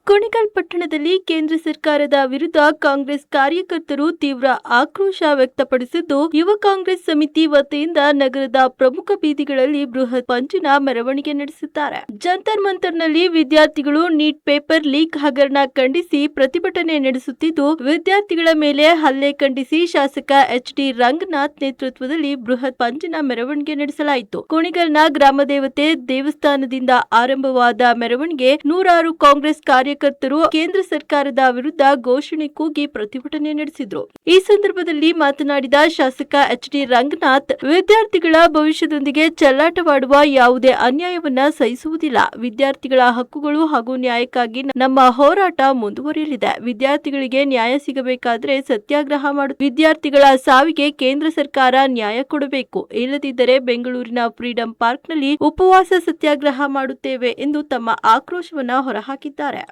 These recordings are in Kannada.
ಕುಣಿಗಲ್ ಪಟ್ಟಣದಲ್ಲಿ ಕೇಂದ್ರ ಸರ್ಕಾರದ ವಿರುದ್ಧ ಕಾಂಗ್ರೆಸ್ ಕಾರ್ಯಕರ್ತರು ತೀವ್ರ ಆಕ್ರೋಶ ವ್ಯಕ್ತಪಡಿಸಿದ್ದು, ಯುವ ಕಾಂಗ್ರೆಸ್ ಸಮಿತಿ ವತಿಯಿಂದ ನಗರದ ಪ್ರಮುಖ ಬೀದಿಗಳಲ್ಲಿ ಬೃಹತ್ ಪಂಜಿನ ಮೆರವಣಿಗೆ ನಡೆಸಿದ್ದಾರೆ. ಜಂತರ್ ಮಂತರ್ನಲ್ಲಿ ವಿದ್ಯಾರ್ಥಿಗಳು ನೀಟ್ ಪೇಪರ್ ಲೀಕ್ ಹಗರಣ ಖಂಡಿಸಿ ಪ್ರತಿಭಟನೆ ನಡೆಸುತ್ತಿದ್ದು, ವಿದ್ಯಾರ್ಥಿಗಳ ಮೇಲೆ ಹಲ್ಲೆ ಖಂಡಿಸಿ ಶಾಸಕ ಎಚ್.ಡಿ. ರಂಗನಾಥ್ ನೇತೃತ್ವದಲ್ಲಿ ಬೃಹತ್ ಪಂಜಿನ ಮೆರವಣಿಗೆ ನಡೆಸಲಾಯಿತು. ಕುಣಿಗಲ್ನ ಗ್ರಾಮದೇವತೆ ದೇವಸ್ಥಾನದಿಂದ ಆರಂಭವಾದ ಮೆರವಣಿಗೆ ನೂರಾರು ಕಾಂಗ್ರೆಸ್ ಕಾರ್ಯಕರ್ತರು ಕೇಂದ್ರ ಸರ್ಕಾರದ ವಿರುದ್ಧ ಘೋಷಣೆ ಕೂಗಿ ಪ್ರತಿಭಟನೆ ನಡೆಸಿದ್ರು. ಈ ಸಂದರ್ಭದಲ್ಲಿ ಮಾತನಾಡಿದ ಶಾಸಕ ಎಚ್.ಡಿ. ರಂಗನಾಥ್, ವಿದ್ಯಾರ್ಥಿಗಳ ಭವಿಷ್ಯದೊಂದಿಗೆ ಚೆಲ್ಲಾಟವಾಡುವ ಯಾವುದೇ ಅನ್ಯಾಯವನ್ನ ಸಹಿಸುವುದಿಲ್ಲ. ವಿದ್ಯಾರ್ಥಿಗಳ ಹಕ್ಕುಗಳು ಹಾಗೂ ನ್ಯಾಯಕ್ಕಾಗಿ ನಮ್ಮ ಹೋರಾಟ ಮುಂದುವರಿಯಲಿದೆ. ವಿದ್ಯಾರ್ಥಿಗಳಿಗೆ ನ್ಯಾಯ ಸಿಗಬೇಕಾದ್ರೆ ಸತ್ಯಾಗ್ರಹ ವಿದ್ಯಾರ್ಥಿಗಳ ಸಾವಿಗೆ ಕೇಂದ್ರ ಸರ್ಕಾರ ನ್ಯಾಯ ಕೊಡಬೇಕು. ಇಲ್ಲದಿದ್ದರೆ ಬೆಂಗಳೂರಿನ ಫ್ರೀಡಂ ಪಾರ್ಕ್ನಲ್ಲಿ ಉಪವಾಸ ಸತ್ಯಾಗ್ರಹ ಮಾಡುತ್ತೇವೆ ಎಂದು ತಮ್ಮ ಆಕ್ರೋಶವನ್ನ ಹೊರಹಾಕಿದ್ದಾರೆ.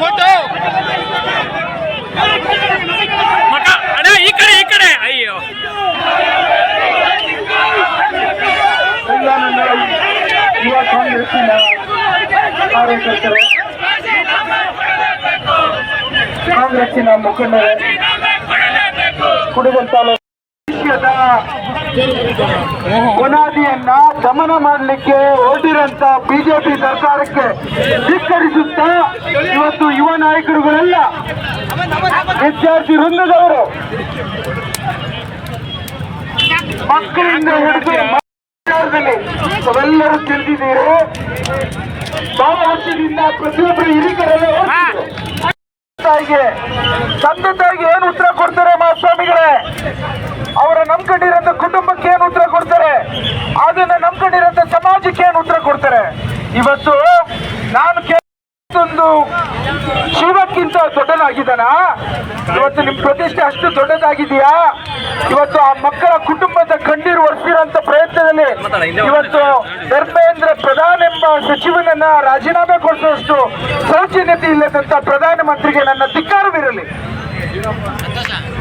ಫೋಟೋ ಈ ಕಡೆ ಅಯ್ಯೋ ಯುವ ಕಾಂಗ್ರೆಸ್ಸಿನ ಕಾರ್ಯಕರ್ತರು, ಕಾಂಗ್ರೆಸ್ಸಿನ ಮುಖಂಡರು, ಕುಣಿಗಲ್ ತಾಲೂಕು ಬುನಾದಿಯನ್ನ ದಮನ ಮಾಡಲಿಕ್ಕೆ ಹೊರಟಿರಂತ ಬಿಜೆಪಿ ಸರ್ಕಾರಕ್ಕೆ ಧಿಕ್ಕರಿಸುತ್ತಾ ಇವತ್ತು ಯುವ ನಾಯಕರುಗಳೆಲ್ಲ ವಿದ್ಯಾರ್ಥಿ ವೃಂದದವರು ಮಕ್ಕಳಿಂದ ಹಿಡಿದು ತಾವೆಲ್ಲರೂ ತಿಳಿದಿದ್ದೀರಿ. ಬಹಳ ವರ್ಷದಿಂದ ಪ್ರತಿಯೊಬ್ಬರು ಹಿರಿಕರೆಲ್ಲ ತಂದೆ ತಾಯಿಗೆ ಏನು ಉತ್ತರ ಕೊಡ್ತಾರೆ ಮಹಾಸ್ವಾಮಿಗಳೇ? ಅವರ ನಂಬ್ಕೊಂಡಿರಂತ ಕುಟುಂಬಕ್ಕೆ ಏನು ಉತ್ತರ ಕೊಡ್ತಾರೆ? ಅದನ್ನ ನಂಬ್ಕೊಂಡಿರಂತ ಸಮಾಜಕ್ಕೆ ಏನು ಉತ್ತರ ಕೊಡ್ತಾರೆ? ಇವತ್ತು ನಾನು ಒಂದು ಶಿವಕ್ಕಿಂತ ದೊಡ್ಡದಾಗಿದ್ದಾನ? ಇವತ್ತು ನಿಮ್ ಪ್ರತಿಷ್ಠೆ ಅಷ್ಟು ದೊಡ್ಡದಾಗಿದೆಯಾ? ಇವತ್ತು ಆ ಮಕ್ಕಳ ಕುಟುಂಬದ ಕಣ್ಣೀರು ಒರೆಸಿರೋಂತ ಪ್ರಯತ್ನದಲ್ಲಿ ಇವತ್ತು ಧರ್ಮೇಂದ್ರ ಪ್ರಧಾನ್ ಎಂಬ ಸಚಿವನನ್ನ ರಾಜೀನಾಮೆ ಕೊಡಿಸುವಷ್ಟು ಸೌಜನ್ಯತೆ ಇಲ್ಲದಂತ ಪ್ರಧಾನಮಂತ್ರಿಗೆ ನನ್ನ ಧಿಕ್ಕಾರವಿರಲಿ.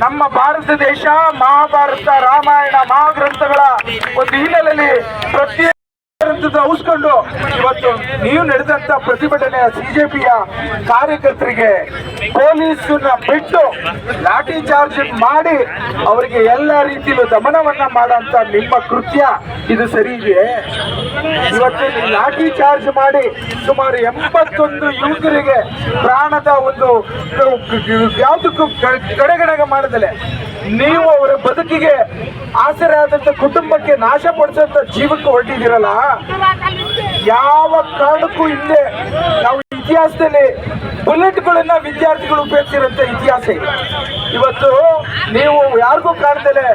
ನಮ್ಮ ಭಾರತ ದೇಶ ಮಹಾಭಾರತ, ರಾಮಾಯಣ, ಮಹಾಗ್ರಂಥಗಳ ಒಂದು ಹಿನ್ನೆಲೆಯಲ್ಲಿ ಪ್ರತ್ಯೇಕ ಉಳಿಸ್ಕೊಂಡು ಇವತ್ತು ನೀವು ನಡೆದಂತ ಪ್ರತಿಭಟನೆಯ ಬಿಜೆಪಿಯ ಕಾರ್ಯಕರ್ತರಿಗೆ ಪೊಲೀಸನ್ನ ಬಿಟ್ಟು ಲಾಠಿ ಚಾರ್ಜ್ ಮಾಡಿ ಅವರಿಗೆ ಎಲ್ಲ ರೀತಿಯಲ್ಲೂ ದಮನವನ್ನ ಮಾಡಂತ ನಿಮ್ಮ ಕೃತ್ಯ ಇದು ಸರಿ ಇದೆ? ಇವತ್ತು ಲಾಠಿ ಚಾರ್ಜ್ ಮಾಡಿ ಸುಮಾರು 81 ಯುವಕರಿಗೆ ಪ್ರಾಣದ ಒಂದು ಯಾವುದಕ್ಕೂ ಕಡೆಗಣಗ ಮಾಡದಲೆ ನೀವು ಅವರ ಬದುಕಿಗೆ ಆಸರೆ ಆದಂತ ಕುಟುಂಬಕ್ಕೆ ನಾಶ ಪಡಿಸಂತ ಜೀವಕ್ಕೆ ಹೊರಟಿದ್ದೀರಲ್ಲ, ಯಾವ ಕಾರಣಕ್ಕೂ ಹಿಂದೆ ನಾವು ಇತಿಹಾಸದಲ್ಲಿ ಬುಲೆಟ್ಗಳನ್ನ ವಿದ್ಯಾರ್ಥಿಗಳು ಉಪಯೋಗಿಸಿರಂತ ಇತಿಹಾಸ ಇದೆ. ಇವತ್ತು ನೀವು ಯಾರಿಗೂ ಕಾಣ್ದಲೆ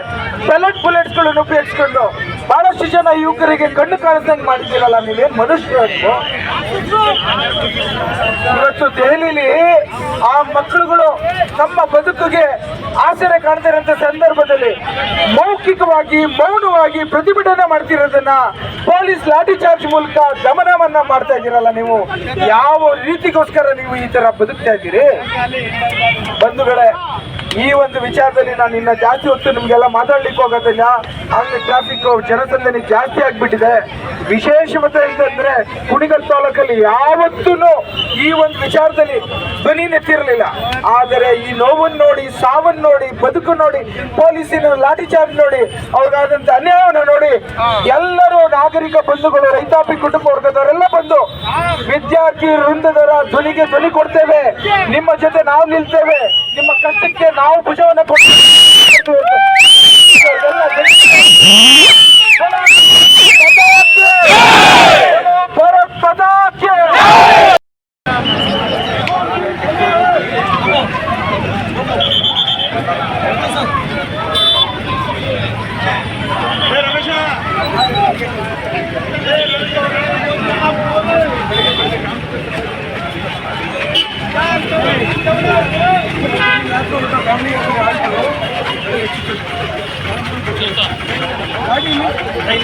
ಬುಲೆಟ್ಸ್ಗಳನ್ನು ಉಪಯೋಗಿಸ್ಕೊಂಡು ಬಹಳಷ್ಟು ಜನ ಯುವಕರಿಗೆ ಕಣ್ಣು ಕಾಣಿಸ್ದಂಗೆ ಮಾಡಿದ್ದೀರಲ್ಲ, ನೀವೇನ್ ಮನುಷ್ಯರು? ಇವತ್ತು ದೆಹಲಿಲಿ ಆ ಮಕ್ಕಳುಗಳು ನಮ್ಮ ಬದುಕಿಗೆ ಆಸರೆ ಕಾಣ್ತಿರೋಂಥ ಸಂದರ್ಭದಲ್ಲಿ ಮೌಖಿಕವಾಗಿ ಮೌನವಾಗಿ ಪ್ರತಿಭಟನೆ ಮಾಡ್ತಿರೋದನ್ನ ಪೊಲೀಸ್ ಲಾಠಿ ಚಾರ್ಜ್ ಮೂಲಕ ದಮನವನ್ನ ಮಾಡ್ತಾ ಇದ್ದೀರಲ್ಲ, ನೀವು ಯಾವ ರೀತಿಗೋಸ್ಕರ ನೀವು ಈ ತರ ಬದುಕ್ತಾ ಇದ್ದೀರಿ? ಬಂಧುಗಳೇ, ಈ ಒಂದು ವಿಚಾರದಲ್ಲಿ ನಾನು ಇನ್ನ ಜಾಸ್ತಿ ಹೊತ್ತು ನಿಮ್ಗೆಲ್ಲ ಮಾತಾಡ್ಲಿಕ್ಕೆ ಹೋಗೋದಿಲ್ಲ. ಅಲ್ಲಿ ಟ್ರಾಫಿಕ್ ಜನಸಂದಣಿ ಜಾಸ್ತಿ ಆಗ್ಬಿಟ್ಟಿದೆ. ವಿಶೇಷತೆ ಅಂತಂದ್ರೆ ಕುಣಿಗಲ್ ತಾಲೂಕಲ್ಲಿ ಯಾವತ್ತೂ ಈ ಒಂದು ವಿಚಾರದಲ್ಲಿ ಧ್ವನಿ ನೆತ್ತಿರಲಿಲ್ಲ. ಆದರೆ ಈ ನೋವನ್ನು ನೋಡಿ, ಸಾವನ್ನು ನೋಡಿ, ಬದುಕು ನೋಡಿ, ಪೊಲೀಸಿನ ಲಾಠಿ ಚಾರ್ಜ್ ನೋಡಿ, ಅವ್ರಿಗಾದಂತ ಅನ್ಯಾಯವನ್ನು ನೋಡಿ ಎಲ್ಲರೂ ನಾಗರಿಕ ಬಂಧುಗಳು, ರೈತಾಪಿ ಕುಟುಂಬ ವರ್ಗದವರೆಲ್ಲ ಬಂದು ವಿದ್ಯಾರ್ಥಿ ವೃಂದದವರ ಧ್ವನಿಗೆ ಧ್ವನಿ ಕೊಡ್ತೇವೆ. ನಿಮ್ಮ ಜೊತೆ ನಾವು ನಿಲ್ತೇವೆ, ನಿಮ್ಮ ಕಷ್ಟಕ್ಕೆ ನಾವು ಭುಜವನ್ನು ಕೊಡ್ತೇವೆ. ಭಾರತ್ ಮಾತಾ ಕಿ ಜೈ.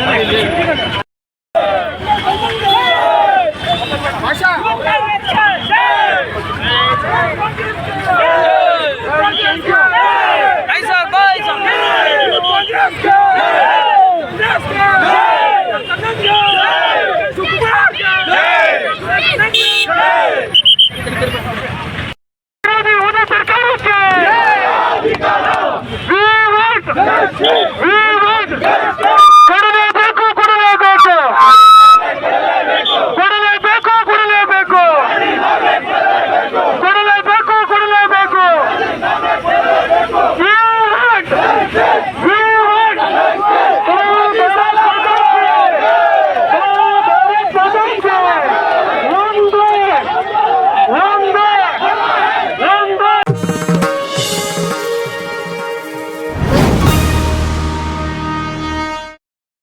Hey,